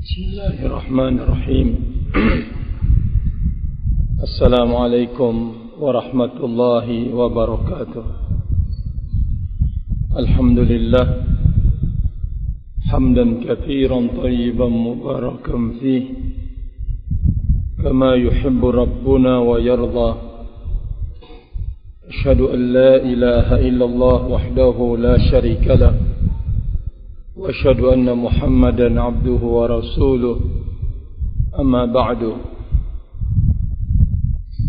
Bismillahirrahmanirrahim. Assalamualaikum warahmatullahi wabarakatuh. Alhamdulillah hamdan katsiran thayyiban mubarakan fihi kama yuhibbu rabbuna wa yarda. Asyhadu an la ilaha illallah wahdahu la syarika lah wa asyhadu anna Muhammadan abduhu wa rasuluh. Amma ba'du.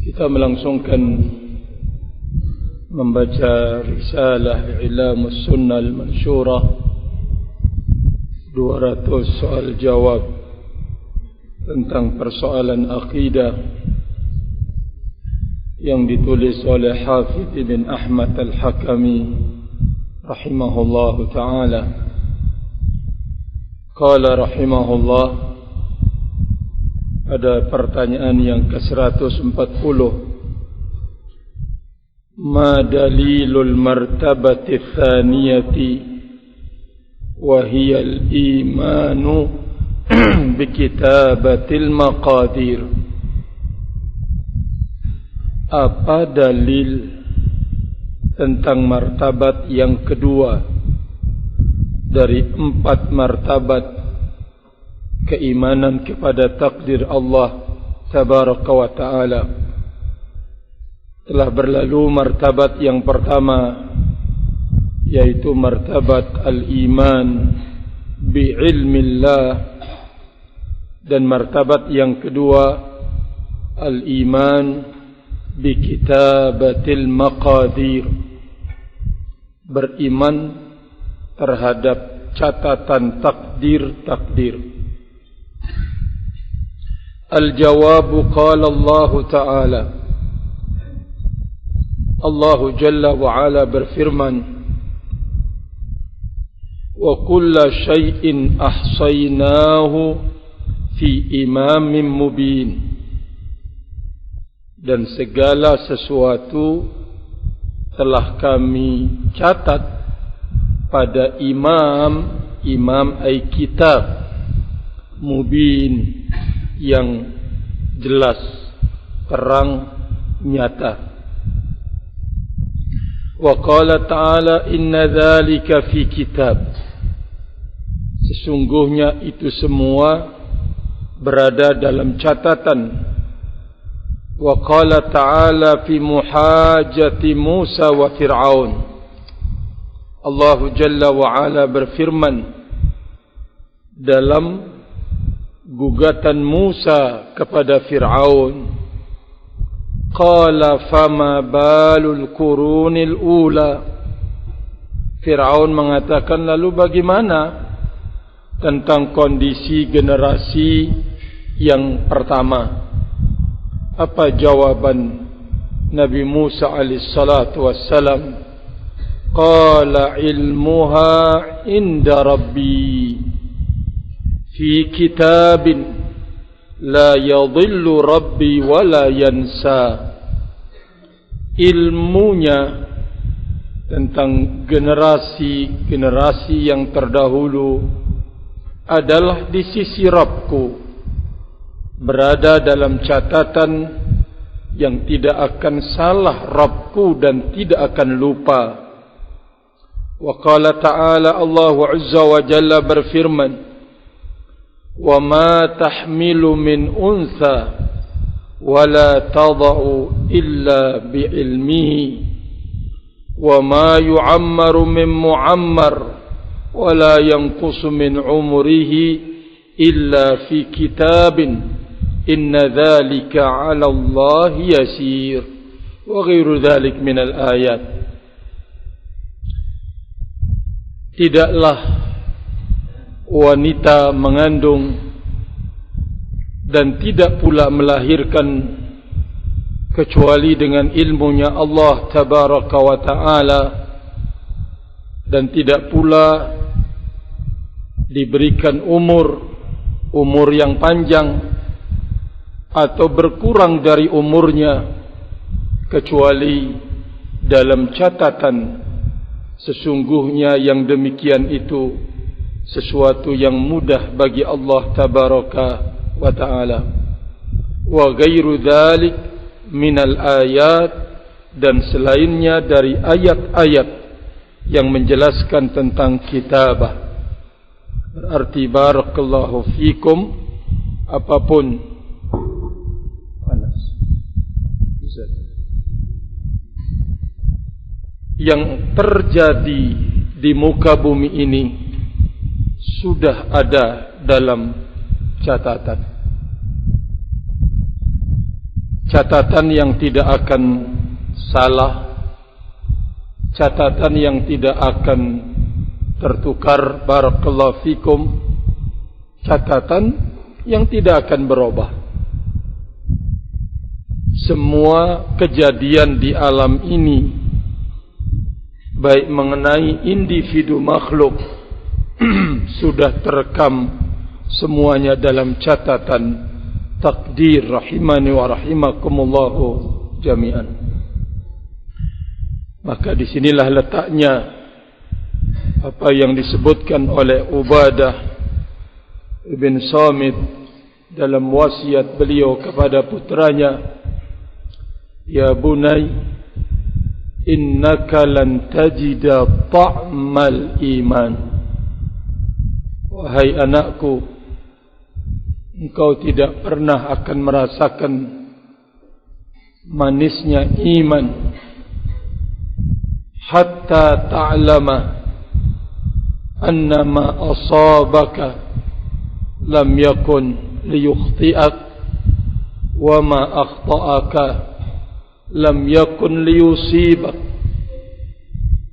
Kita melangsungkan membaca risalah I'lamus Sunnah Al-Mansyurah 200 soal jawab tentang persoalan akidah yang ditulis oleh Hafidh bin Ahmad Al-Hakami rahimahullahu ta'ala. Qala rahimahullah, ada pertanyaan yang ke-140. Ma dalilul martabati tsaniyati wa hiya al-imanu bi kitabatil maqadir. Apa dalil tentang martabat yang kedua dari 4 martabat keimanan kepada takdir Allah tabaraka wa ta'ala? Telah berlalu martabat yang pertama, yaitu martabat al-iman bi'ilmillah, dan martabat yang kedua al-iman bikitabatil maqadir, beriman terhadap catatan takdir-takdir. Al-jawabu qala Allah Ta'ala, Allah Jalla wa Ala berfirman, wa kulla syai'in ahsaynahu fi imamin mubin, dan segala sesuatu telah kami catat pada imam ay kitab mubin, yang jelas, terang, nyata. Wa qala ta'ala inna dzalika fi kitab, sesungguhnya itu semua berada dalam catatan. Wa qala ta'ala fi muhajati Musa wa Fir'aun, Allah Jalla wa Ala berfirman dalam gugatan Musa kepada Fir'aun, qala fama balul qurunil ula. Fir'aun mengatakan, lalu bagaimana tentang kondisi generasi yang pertama? Apa jawaban Nabi Musa alaihi salatu wassalam? Qala ilmuha inda rabbi fi kitabin la yadhillu rabbi wa la yansa. Ilmunya tentang generasi yang terdahulu adalah di sisi Rabbku, berada dalam catatan yang tidak akan salah Rabbku dan tidak akan lupa. Wa qala ta'ala, Allah Azza wa Jalla berfirman, wa ma tahmilu min untha wa la tada'u illa bi'ilmihi wa ma yu'ammaru min mu'ammar wa la yanqusu min umrihi illa fi kitabin inna dhalika 'ala Allah yasir, wa ghairu dhalik min al-ayat. Tidaklah wanita mengandung dan tidak pula melahirkan kecuali dengan ilmunya Allah tabaraka wa ta'ala, dan tidak pula diberikan umur yang panjang atau berkurang dari umurnya kecuali dalam catatan. Sesungguhnya yang demikian itu sesuatu yang mudah bagi Allah tabaraka wa ta'ala. Wa ghairu dzalik minal ayat, dan selainnya dari ayat-ayat yang menjelaskan tentang kitabah. Berarti barakallahu fikum, apapun yang terjadi di muka bumi ini sudah ada dalam catatan. Catatan yang tidak akan salah, catatan yang tidak akan tertukar, barakallahu fikum, catatan yang tidak akan berubah. Semua kejadian di alam ini, baik mengenai individu makhluk, sudah terekam semuanya dalam catatan takdir, rahimani wa rahimakumullahu jami'an. Maka disinilah letaknya apa yang disebutkan oleh Ubadah ibn Samit dalam wasiat beliau kepada putranya, ya bunai, innaka lan tajida ta'mal iman. Wahai anakku, engkau tidak pernah akan merasakan manisnya iman hatta ta'lama anna ma asabaka lam yakun liyukhti'ak wa ma akhta'aka lam yakun liyusibak.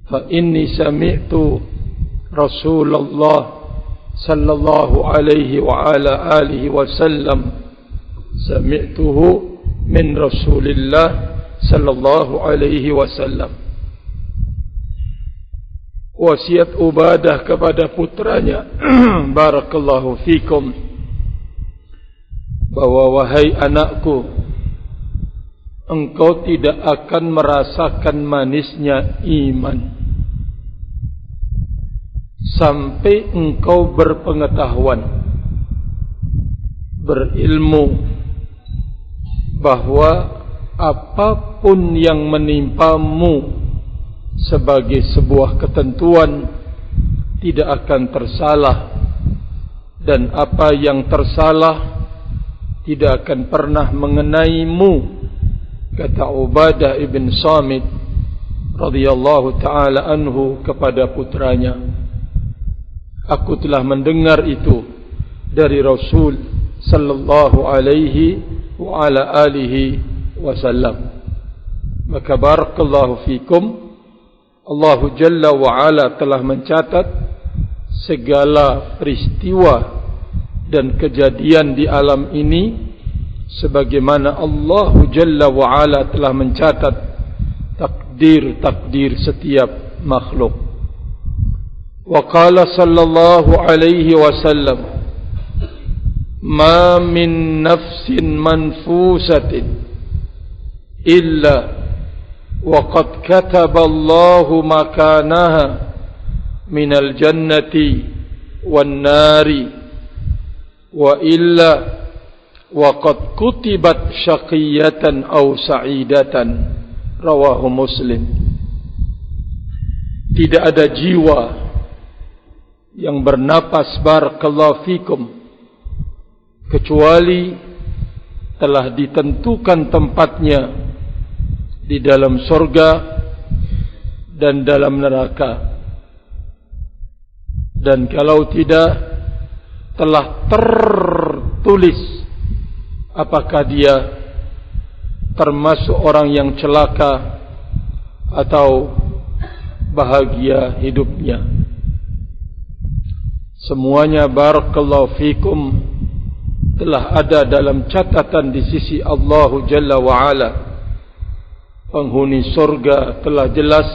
Fa inni sami'tu Rasulullah sallallahu alaihi wa ala alihi wasallam, sami'tuhu min Rasulillah sallallahu alaihi wasallam. Wasiat Ubadah kepada putranya barakallahu fikum, bahwa wahai anakku, engkau tidak akan merasakan manisnya iman sampai engkau berpengetahuan, berilmu, bahwa apapun yang menimpamu sebagai sebuah ketentuan tidak akan tersalah, dan apa yang tersalah tidak akan pernah mengenaimu. Kata Ubadah ibn Samit radhiyallahu ta'ala anhu kepada putranya, aku telah mendengar itu dari Rasul sallallahu alaihi wa ala alihi wasallam. Maka barakallahu fikum, Allah Jalla wa Ala telah mencatat segala peristiwa dan kejadian di alam ini sebagaimana Allah Jalla wa Ala telah mencatat takdir-takdir setiap makhluk. Wa qala sallallahu alaihi wasallam, ma min nafsin manfusatin illa وقد كتب الله مكانها من الجنة والنار وإلا وقد كتبت شقية أو سعيدة. رواه Muslim. Tidak ada jiwa yang bernapas barakallahu fikum kecuali telah ditentukan tempatnya di dalam surga dan dalam neraka. Dan kalau tidak, telah tertulis apakah dia termasuk orang yang celaka atau bahagia hidupnya. Semuanya barakallahu fikum telah ada dalam catatan di sisi Allah Jalla wa Ala. Penghuni surga telah jelas,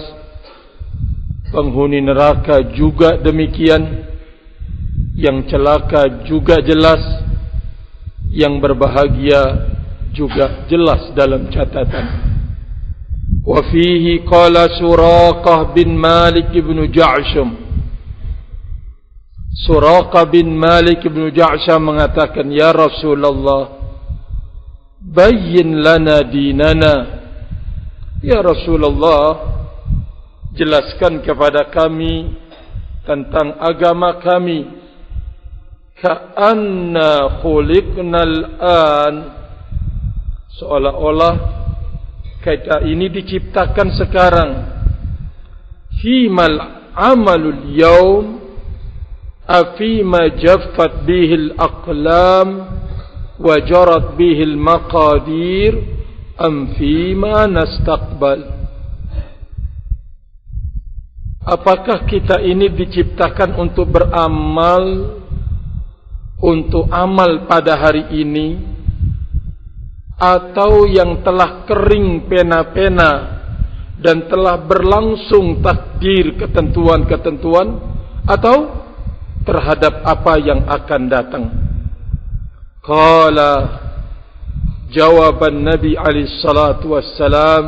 penghuni neraka juga demikian, yang celaka juga jelas, yang berbahagia juga jelas dalam catatan. Wa fihi qala Suraqah bin Malik ibn Ja'shum, Suraqah bin Malik bin Ja'sham mengatakan, "Ya Rasulullah, bayyin lana dinana." Ya Rasulullah, jelaskan kepada kami tentang agama kami. Ka'anna khuliqnal an, seolah-olah kita ini diciptakan sekarang. Fimal amalul yawm afima jaffat bihil aqlam wa jarat bihil maqadir am fima nastaqbal. Apakah kita ini diciptakan untuk beramal, untuk amal pada hari ini, atau yang telah kering pena-pena dan telah berlangsung takdir ketentuan-ketentuan, atau terhadap apa yang akan datang? Qala, jawaban Nabi alaihi salatu wassalam,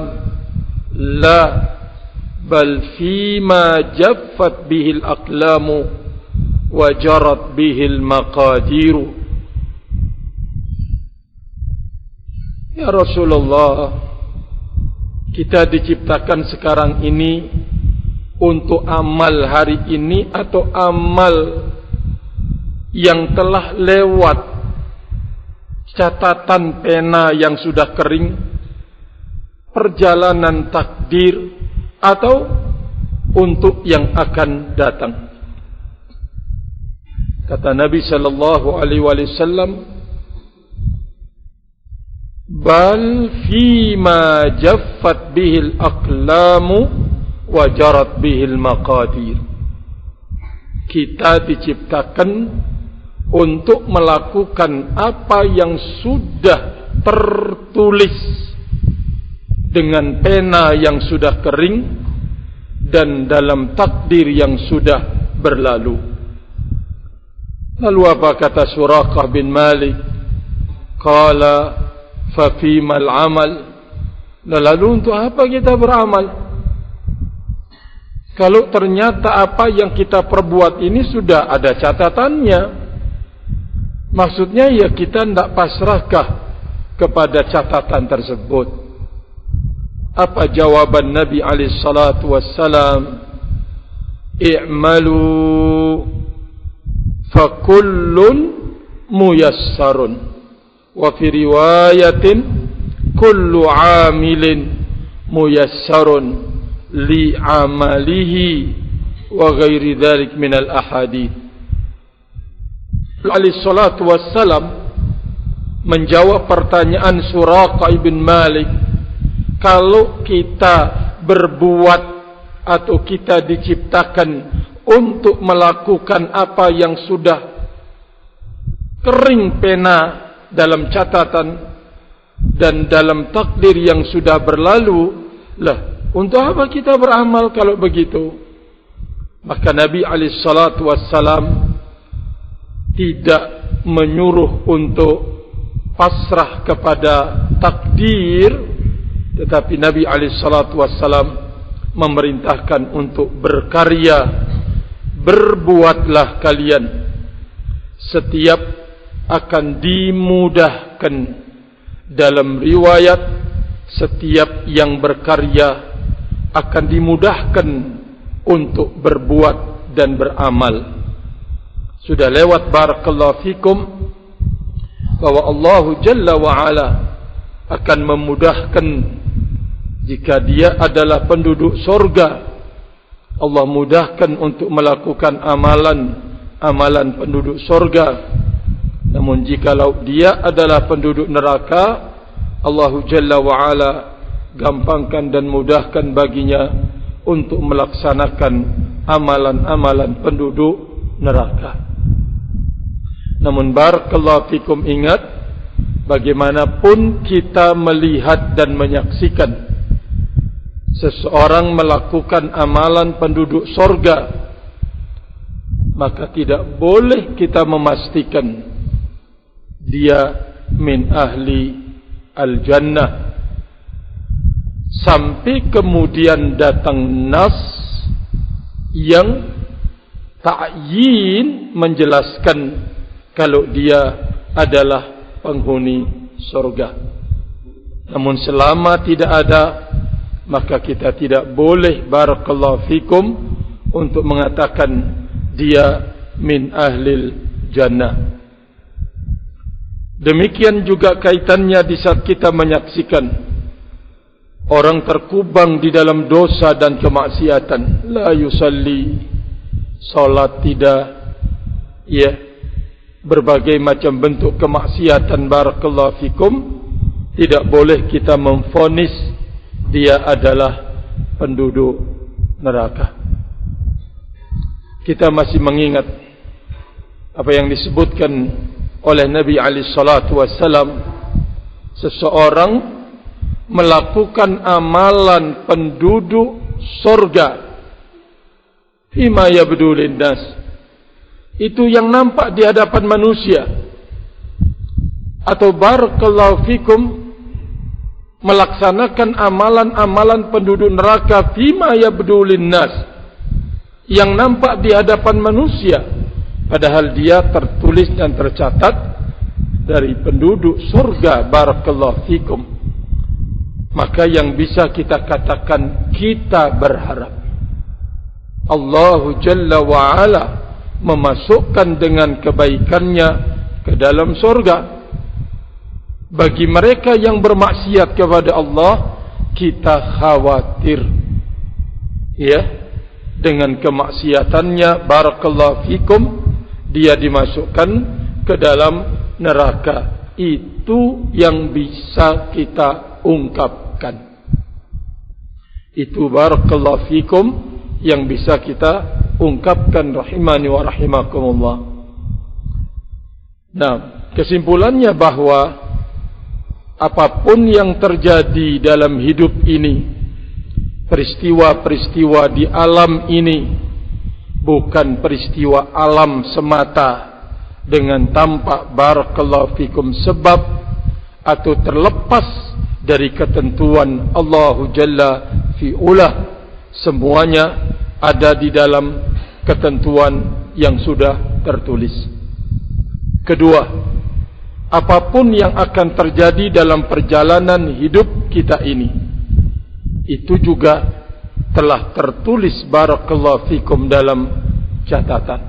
la bal fima jaffat bihil aqlamu wa jarat bihil maqadiru. Ya Rasulullah, kita diciptakan sekarang ini untuk amal hari ini atau amal yang telah lewat, catatan pena yang sudah kering, perjalanan takdir, atau untuk yang akan datang? Kata Nabi sallallahu alaihi wasallam, bal fima jaffat bihil aqlamu wa jarat bihil maqadir. Kita diciptakan untuk melakukan apa yang sudah tertulis dengan pena yang sudah kering dan dalam takdir yang sudah berlalu. Lalu apa kata Suraqah bin Malik? Qala fa fimal amal. Lalu untuk apa kita beramal? Kalau ternyata apa yang kita perbuat ini sudah ada catatannya, maksudnya ya kita tidak pasrahkah kepada catatan tersebut? Apa jawaban Nabi alaihi salatu wassalam? I'malu fa kullun muyassarun, wa fi riwayatin kullu amilin muyassarun li amalihi wa ghairi dhalik min al ahadith. Alaihi salatu wassalam menjawab pertanyaan Suraqah bin Malik, kalau kita berbuat atau kita diciptakan untuk melakukan apa yang sudah kering pena dalam catatan dan dalam takdir yang sudah berlalu, lah, untuk apa kita beramal kalau begitu? Maka Nabi alaihi salatu wassalam tidak menyuruh untuk pasrah kepada takdir, tetapi Nabi alaihi salatu wassalam memerintahkan untuk berkarya. Berbuatlah kalian, setiap akan dimudahkan. Dalam riwayat, setiap yang berkarya akan dimudahkan untuk berbuat dan beramal. Sudah lewat barakallahu fikum bahwa Allah Jalla wa'ala akan memudahkan jika dia adalah penduduk surga. Allah mudahkan untuk melakukan amalan penduduk surga. Namun jikalau dia adalah penduduk neraka, Allah Jalla wa'ala gampangkan dan mudahkan baginya untuk melaksanakan amalan-amalan penduduk neraka. Namun barakallahu fikum, ingat, bagaimanapun kita melihat dan menyaksikan seseorang melakukan amalan penduduk surga, maka tidak boleh kita memastikan dia min ahli al-jannah sampai kemudian datang nas yang ta'yin menjelaskan kalau dia adalah penghuni surga. Namun selama tidak ada, maka kita tidak boleh barakallahu fikum untuk mengatakan dia min ahlil jannah. Demikian juga kaitannya di saat kita menyaksikan orang terkubang di dalam dosa dan kemaksiatan. La yusalli, salat tidak, berbagai macam bentuk kemaksiatan barakallahu fikum. Tidak boleh kita memvonis dia adalah penduduk neraka. Kita masih mengingat apa yang disebutkan oleh Nabi alaihi salatu wassalam, seseorang melakukan amalan penduduk surga fima yabdu linnas, itu yang nampak di hadapan manusia, atau barakallahu fikum melaksanakan amalan-amalan penduduk neraka fima yabdu linnas, yang nampak di hadapan manusia, padahal dia tertulis dan tercatat dari penduduk surga barakallahu fikum. Maka yang bisa kita katakan, kita berharap Allah Jalla wa'ala memasukkan dengan kebaikannya ke dalam surga. Bagi mereka yang bermaksiat kepada Allah, kita khawatir dengan kemaksiatannya barakallahu fikum, dia dimasukkan ke dalam neraka. Itu yang bisa kita ungkapkan. Itu barakallahu fikum yang bisa kita ungkapkan rahimani wa rahimakumullah. Nah, kesimpulannya bahwa apapun yang terjadi dalam hidup ini, peristiwa-peristiwa di alam ini, bukan peristiwa alam semata dengan tampak barakallahu fikum sebab atau terlepas dari ketentuan Allah Jalla fi'ulah. Semuanya ada di dalam ketentuan yang sudah tertulis. Kedua, apapun yang akan terjadi dalam perjalanan hidup kita ini, itu juga telah tertulis barakallahu fikum dalam catatan.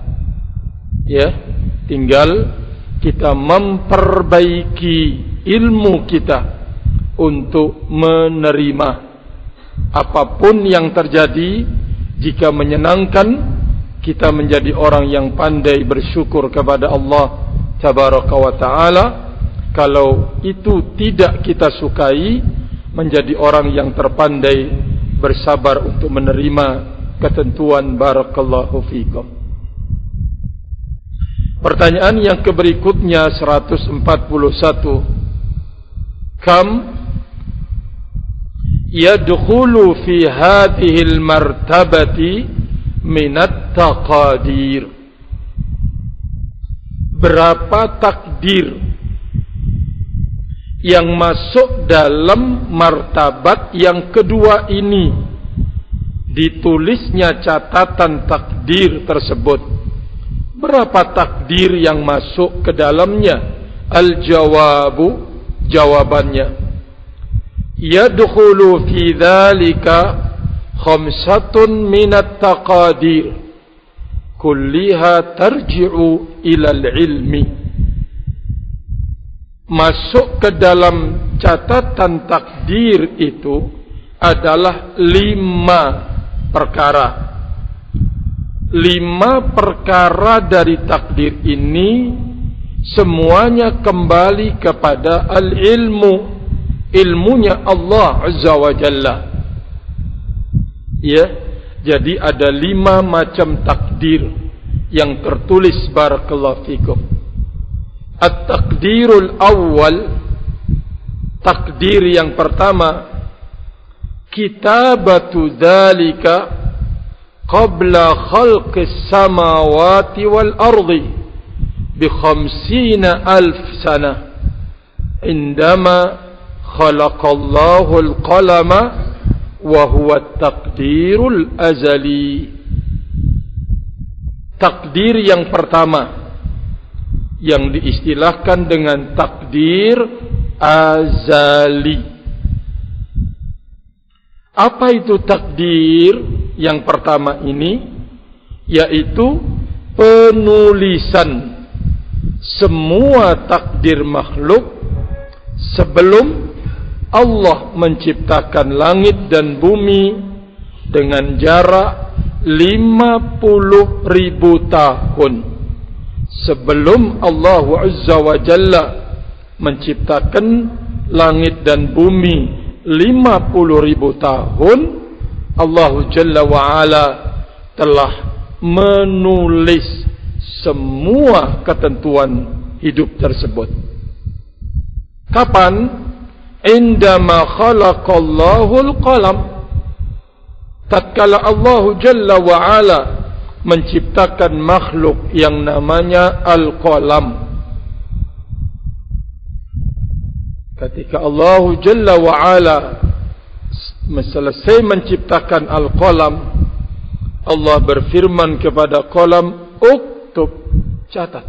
Tinggal kita memperbaiki ilmu kita untuk menerima apapun yang terjadi. Jika menyenangkan, kita menjadi orang yang pandai bersyukur kepada Allah Tabaraka wa ta'ala. Kalau itu tidak kita sukai, menjadi orang yang terpandai bersabar untuk menerima ketentuan barakallahu fikum. Pertanyaan yang berikutnya 141. Kam yadkhulu fi hadhihi al-martabati min at-taqadir? Berapa takdir yang masuk dalam martabat yang kedua ini, ditulisnya catatan takdir tersebut? Berapa takdir yang masuk ke dalamnya? Al-jawabu, jawabannya, yadkhulu fi dhalika khamsatun minat taqadir kulliha tarji'u ilal ilmi. Masuk ke dalam catatan takdir itu adalah 5 perkara. 5 perkara dari takdir ini semuanya kembali kepada al-ilmu, ilmunya Allah Azza wa Jalla. Jadi ada 5 macam takdir yang tertulis barakallahu fikum. At-takdirul awal, takdir yang pertama, kitabatu dzalika qabla khalqis samawati wal ardi bi 50,000 sana indama khalaqallahu al-qalama wa huwa at-taqdirul azali. takdir yang pertama yang diistilahkan dengan takdir azali. Apa itu takdir yang pertama ini? Yaitu penulisan semua takdir makhluk sebelum Allah menciptakan langit dan bumi dengan jarak 50.000 tahun. Sebelum Allah Azza wa Jalla menciptakan langit dan bumi 50.000 tahun, Allah Jalla wa Ala telah menulis semua ketentuan hidup tersebut. Kapan? Indama khalaqallahu al-qalam. Tatkala Allah Jalla wa Ala menciptakan makhluk yang namanya al-qalam. Ketika Allah Jalla wa Ala selesai menciptakan al-qalam, Allah berfirman kepada qalam, uktub, catat.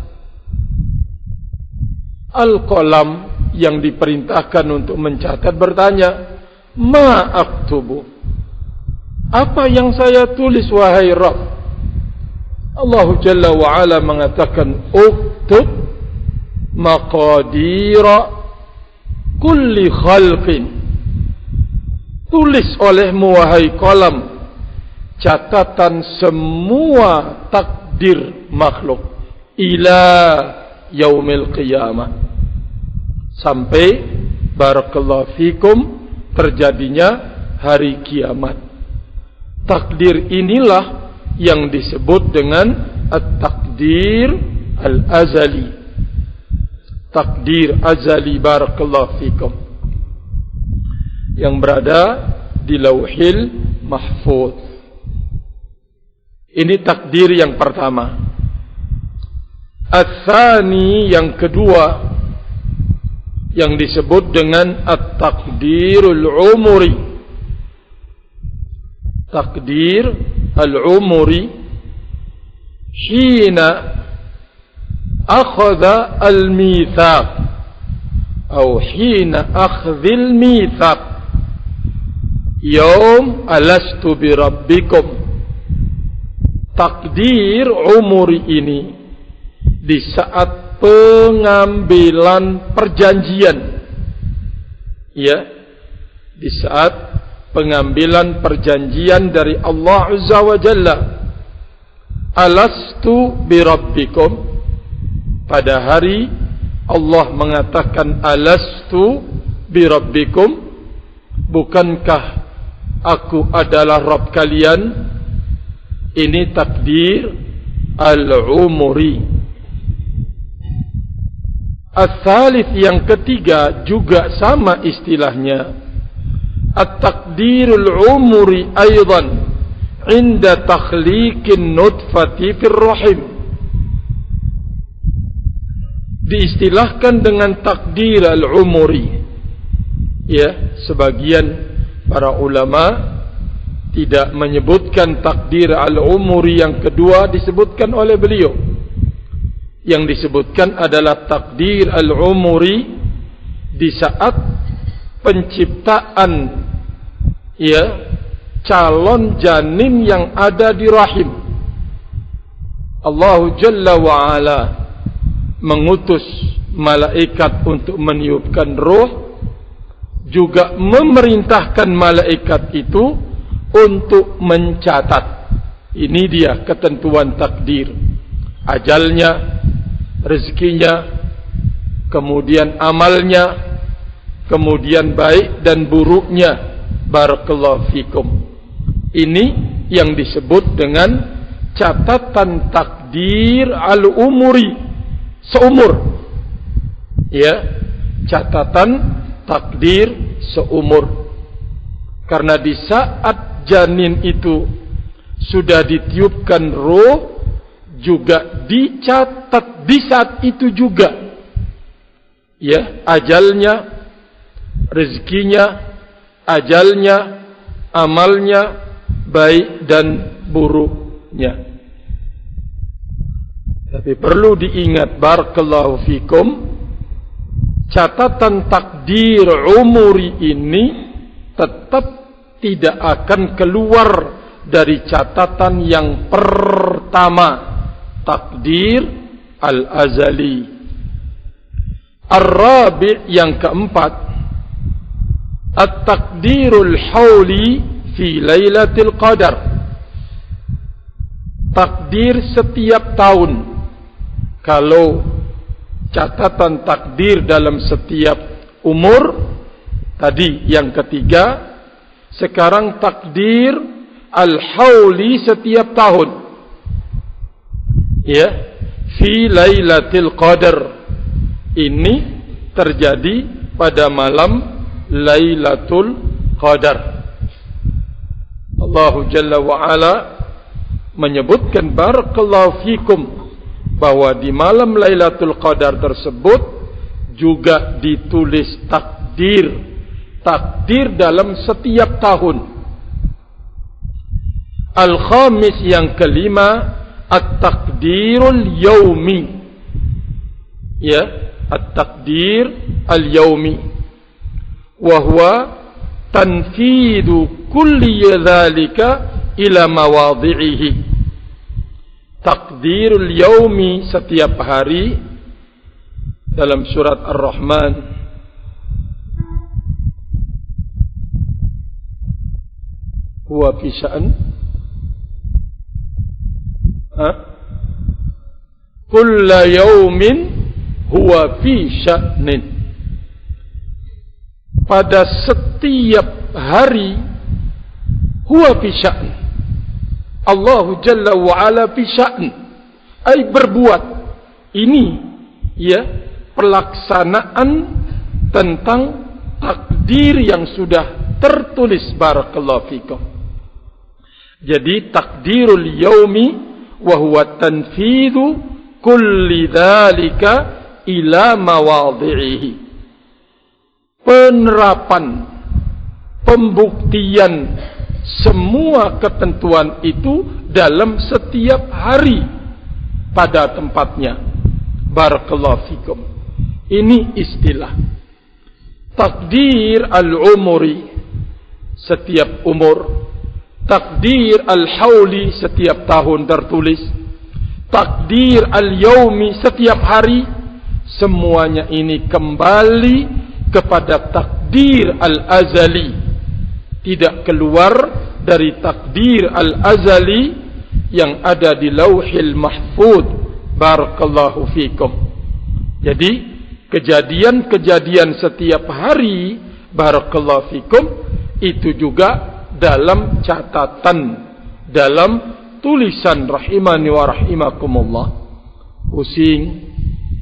Al-qalam yang diperintahkan untuk mencatat bertanya, ma aktubu, apa yang saya tulis wahai Rabb? Allah Jalla wa Ala mengatakan, uktub maqadira kulli khalqin, tulis olehmu wahai qalam catatan semua takdir makhluk ila yaumil qiyamah, sampai barakallahu fikum terjadinya hari kiamat. Takdir inilah yang disebut dengan at-takdir al-azali. Takdir azali, barakallahu fikum, yang berada di Lauhil Mahfuz. Ini takdir yang pertama. Ats-tsani, yang kedua, yang disebut dengan at-takdirul umuri. Takdir al-umuri hina akhadha al-mithaq atau hina akhdhil mithaq yaum alastu bi rabbikum. Takdir umuri ini di saat pengambilan perjanjian, ya, di saat pengambilan perjanjian dari Allah Azza wa Jalla, alastu bi rabbikum, pada hari Allah mengatakan alastu bi rabbikum, bukankah aku adalah Rabb kalian? Ini takdir al-umuri. Ats-tsalits, yang ketiga, juga sama istilahnya, at-takdirul umuri aidan inda takhliqin nutfati fir rahim. Diistilahkan dengan takdir al-umuri. Ya, sebagian para ulama tidak menyebutkan takdir al-umuri yang kedua disebutkan oleh beliau. Yang disebutkan adalah takdir al-umuri di saat penciptaan, ya, calon janin yang ada di rahim. Allah Jalla wa Ala mengutus malaikat untuk meniupkan roh, juga memerintahkan malaikat itu untuk mencatat. Ini dia ketentuan takdir. Ajalnya, rezekinya, kemudian amalnya, kemudian baik dan buruknya. Barakallahu fikum. Ini yang disebut dengan catatan takdir al-umuri, seumur. Ya, catatan takdir seumur. Karena di saat janin itu sudah ditiupkan roh, juga dicatat di saat itu juga, ya, ajalnya, rezekinya, ajalnya, amalnya, baik dan buruknya. Tapi perlu diingat, barakallahu fikum, catatan takdir umuri ini tetap tidak akan keluar dari catatan yang pertama, takdir al-azali. Ar-rabi', yang keempat, at-takdirul hawli fi lailatul qadar. Takdir setiap tahun. Kalau catatan takdir dalam setiap umur tadi yang ketiga, sekarang takdir al-hawli setiap tahun. Ya, fi lailatul qadar. Ini terjadi pada malam Lailatul Qadar. Allah Jalla wa Ala menyebutkan, barakallahu fikum, bahwa di malam Lailatul Qadar tersebut juga ditulis takdir dalam setiap tahun. Al-khamis, yang kelima, at-takdirul yaumi. Ya, at-takdir al-yaumi, wa huwa tanfidu kulli dhalika ila mawadhi'ihi. Takdirul yaumi, setiap hari, dalam surat Ar-Rahman huwa fi sya'n, kulla yaumin huwa fi sya'nin. Pada setiap hari, huwa fi sya'n, Allah Jalla wa Ala fi sya'n, ay berbuat. Ini ya, pelaksanaan tentang takdir yang sudah tertulis, barakallahu fikum. Jadi takdirul yaumi wa huwa tanfidhu kulli dhalika ila mawadhi'ihi. Penerapan, pembuktian semua ketentuan itu dalam setiap hari pada tempatnya, barakallahu fikum. Ini istilah takdir al-umuri, setiap umur. Takdir al-hawli, setiap tahun tertulis. Takdir al-yaumi, setiap hari. Semuanya ini kembali kepada takdir al-azali, tidak keluar dari takdir al-azali yang ada di lauhil mahfud, barakallahu fikum. Jadi kejadian-kejadian setiap hari, barakallahu fikum, itu juga dalam catatan, dalam tulisan, rahimani wa rahimakumullah. Pusing,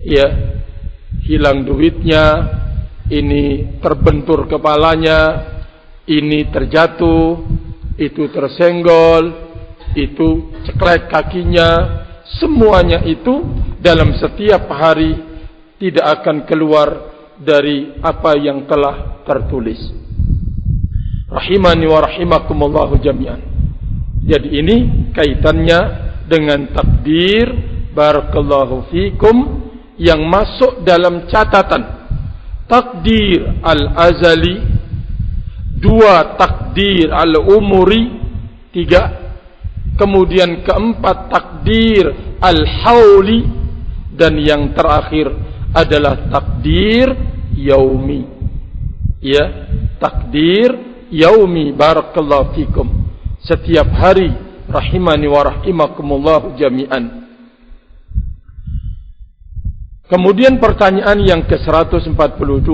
ya, hilang duitnya, ini terbentur kepalanya, ini terjatuh, itu tersenggol, itu ceklek kakinya, semuanya itu dalam setiap hari tidak akan keluar dari apa yang telah tertulis. Rahimani wa rahimakumullahu jami'an. Jadi ini kaitannya dengan takdir, barakallahu fikum, yang masuk dalam catatan. Takdir al-azali, 2 takdir al-umuri, 3, kemudian keempat takdir al-hawli, dan yang terakhir adalah takdir yaumi. Ya, takdir yaumi, barakallahu fikum, setiap hari, rahimani wa rahimakumullahu jami'an. Kemudian pertanyaan yang ke-142,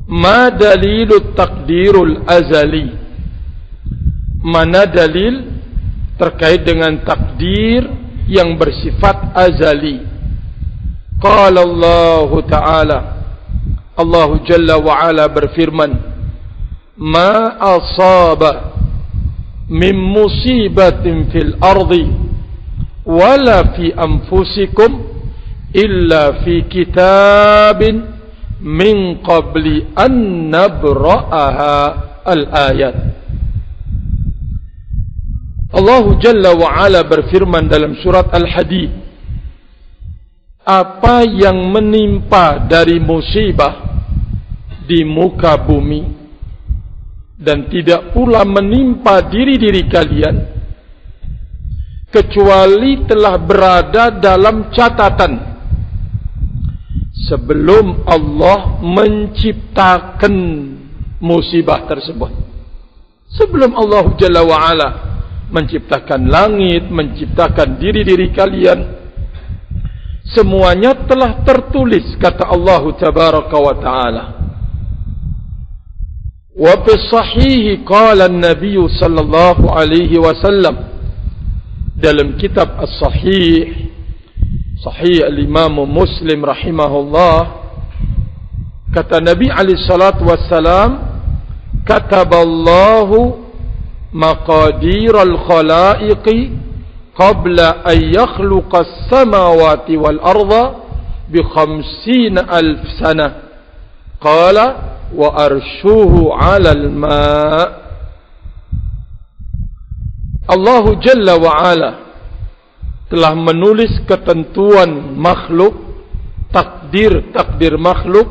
ma dalilut takdirul azali? Mana dalil terkait dengan takdir yang bersifat azali? Qala Allah Ta'ala, Allah Jalla wa Ala berfirman, ma asaba min musibatin fil ardi wala fi anfusikum illa fi kitabin min qabli an nabra'aha. Al-ayat. Allah Jalla wa Ala berfirman dalam surat Al-Hadid, apa yang menimpa dari musibah di muka bumi dan tidak pula menimpa diri-diri kalian kecuali telah berada dalam catatan sebelum Allah menciptakan musibah tersebut. Sebelum Allah Jalla wa'ala menciptakan langit, menciptakan diri-diri kalian, semuanya telah tertulis, kata Allah Tabaraka wa Ta'ala. Wa fi sahih qala an-nabiy sallallahu alaihi wasallam, dalam kitab as-sahih, sahih al-Imam Muslim rahimahullah, kata Nabi alaihi salatu wassalam, kataballahu maqadir al-khalaiqi qabla an yakhluqa as-samawati wal arda bi 50,000 sana. Qala wa arshuhu 'ala al-ma'. Allah Jalla wa 'ala telah menulis ketentuan makhluk, takdir makhluk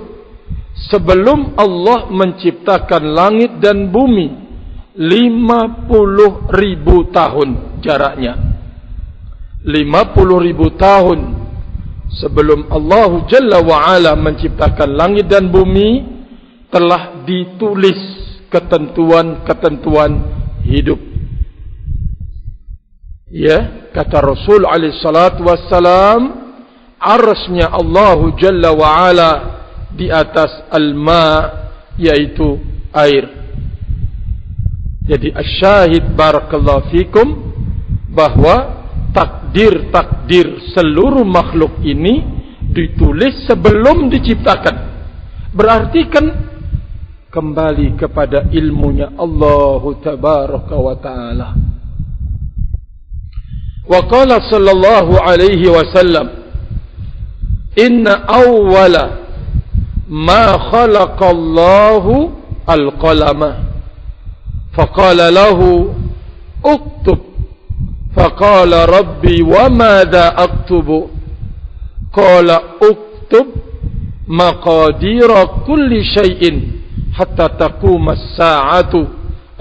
sebelum Allah menciptakan langit dan bumi. 50,000 tahun jaraknya. 50,000 tahun sebelum Allah Jalla wa'ala menciptakan langit dan bumi, telah ditulis ketentuan-ketentuan hidup. Ya, kata Rasul alaihi salatu wassalam, arsy-Nya Allah Jalla wa'ala di atas al-ma', yaitu air. Jadi asyahid barakallahu fikum bahwa takdir seluruh makhluk ini ditulis sebelum diciptakan. Berarti kan kembali kepada ilmunya Allah Tabaraka wa Ta'ala. Wa qala sallallahu alaihi wasallam, inna awwala ma khalaqallahu al-qalama faqala lahu uktub faqala rabbi wa madha aktubu qala uktub maqadira kulli shay'in hatta taquma as-sa'atu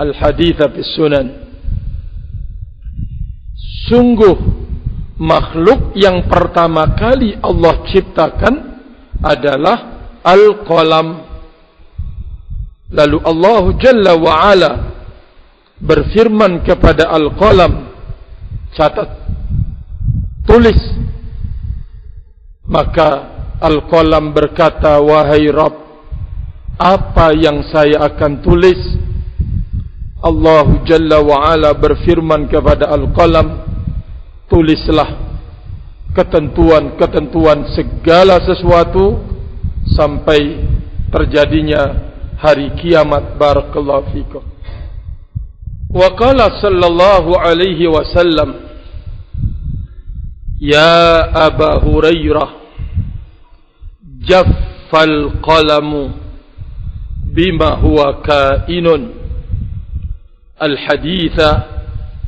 al-haditha bis sunan. Sungguh makhluk yang pertama kali Allah ciptakan adalah al-qalam. Lalu Allah Jalla wa'ala berfirman kepada al-qalam, catat, tulis. Maka al-qalam berkata, wahai Rabb, apa yang saya akan tulis? Allah Jalla wa'ala berfirman kepada al-qalam, tulislah ketentuan-ketentuan segala sesuatu sampai terjadinya hari kiamat. Barakallahu fikum. Wa qala sallallahu alaihi wasallam, ya Aba Hurairah, jaffal qalamu bima huwa kainun. Al-haditha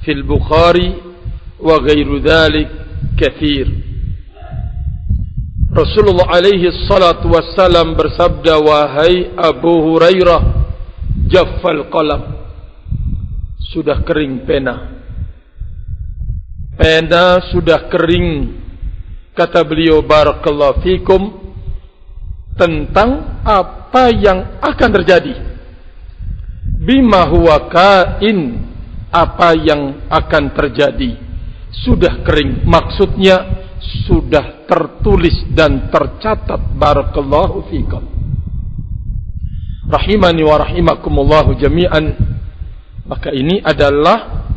fil Bukhari wa ghairu dhalik kathir. Rasulullah alaihi salatu wassalam bersabda, wahai Abu Hurairah, jaffal qalam, sudah kering pena. Pena sudah kering, kata beliau barakallahu fikum, tentang apa yang akan terjadi. Bima huwa kain, apa yang akan terjadi sudah kering, maksudnya sudah tertulis dan tercatat. Barakallahu fikum, rahimani wa rahimakumullahu jami'an. Maka ini adalah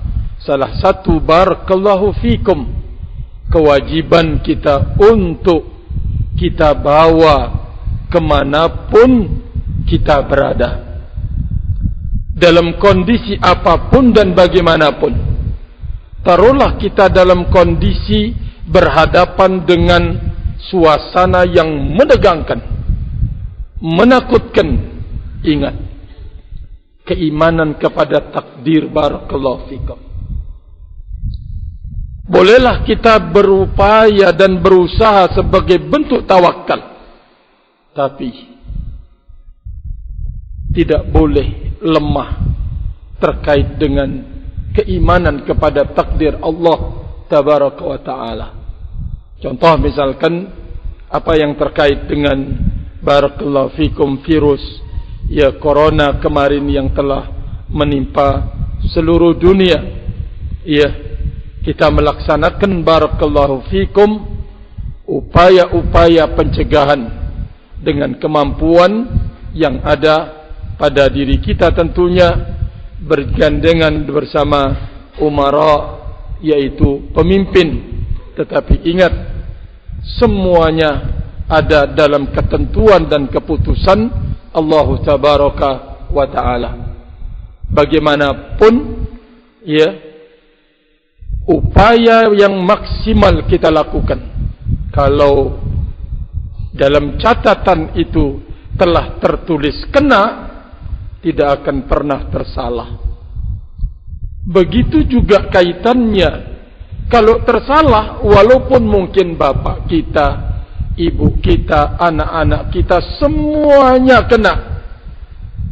salah satu, barakallahu fikum, kewajiban kita untuk kita bawa kemanapun kita berada, dalam kondisi apapun dan bagaimanapun. Taruhlah kita dalam kondisi berhadapan dengan suasana yang menegangkan, menakutkan. Ingat keimanan kepada takdir. Barakallahu fikum. bolehlah kita berupaya dan berusaha sebagai bentuk tawakal, tapi tidak boleh lemah terkait dengan keimanan kepada takdir Allah Tabaraka wa Ta'ala. Contoh misalkan apa yang terkait dengan barakallahu fikum virus ya corona kemarin yang telah menimpa seluruh dunia. Ya, kita melaksanakan barakallahu fikum upaya-upaya pencegahan dengan kemampuan yang ada pada diri kita, tentunya bergandengan bersama umara, yaitu pemimpin. Tetapi ingat, semuanya ada dalam ketentuan dan keputusan Allah Tabaraka wa Ta'ala. Bagaimanapun ya, upaya yang maksimal kita lakukan, kalau dalam catatan itu telah tertulis kena, tidak akan pernah tersalah. Begitu juga kaitannya, kalau tersalah, walaupun mungkin bapak kita, ibu kita, anak-anak kita, semuanya kena.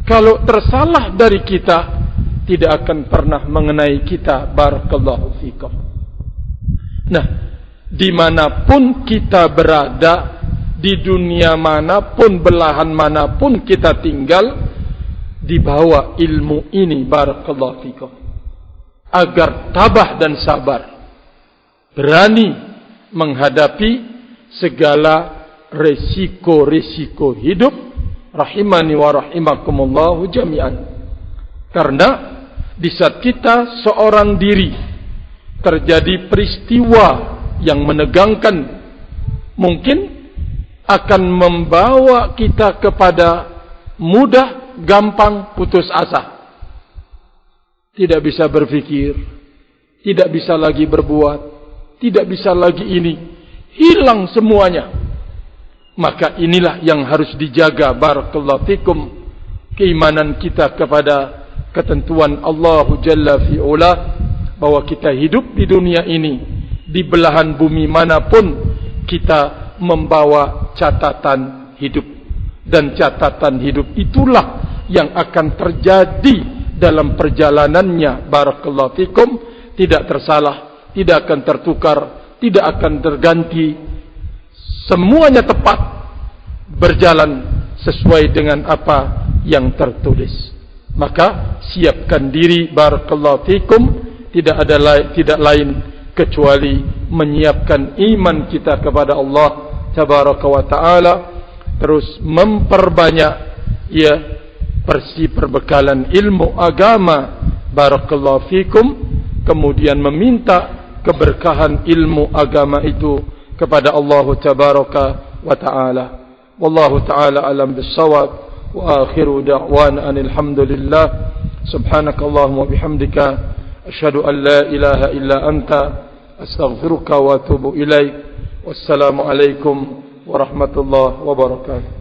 Kalau tersalah dari kita, tidak akan pernah mengenai kita. Barakallahu fikum. Nah, dimanapun kita berada, di dunia manapun, belahan manapun kita tinggal, dibawa ilmu ini, barakallahu fikum, agar tabah dan sabar, berani menghadapi segala resiko-resiko hidup, rahimani wa rahimakumullahu jami'an. Karena di saat kita seorang diri terjadi peristiwa yang menegangkan, mungkin akan membawa kita kepada mudah, gampang putus asa, tidak bisa berfikir, tidak bisa lagi berbuat, tidak bisa lagi ini, hilang semuanya. Maka inilah yang harus dijaga, barakallahu fikum, keimanan kita kepada ketentuan Allah Jalla fi'ula, bahwa kita hidup di dunia ini, di belahan bumi manapun, kita membawa catatan hidup. Dan catatan hidup itulah yang akan terjadi dalam perjalanannya, barakallahu fikum, tidak tersalah, tidak akan tertukar, tidak akan terganti, semuanya tepat, berjalan sesuai dengan apa yang tertulis. Maka siapkan diri, barakallahu fikum, tidak lain kecuali menyiapkan iman kita kepada Allah Tabaraka wa Ta'ala, terus memperbanyak ya perbekalan ilmu agama, barakallahu fikum, kemudian meminta keberkahan ilmu agama itu kepada Allah Tabaraka wa Ta'ala. Wallahu ta'ala alam bissawab, wa akhiru da'wana alhamdulillah. Subhanakallahumma bihamdika, asyhadu an la ilaha illa anta, astaghfiruka wa atubu ilaik. Wassalamu alaikum warahmatullahi wabarakatuh.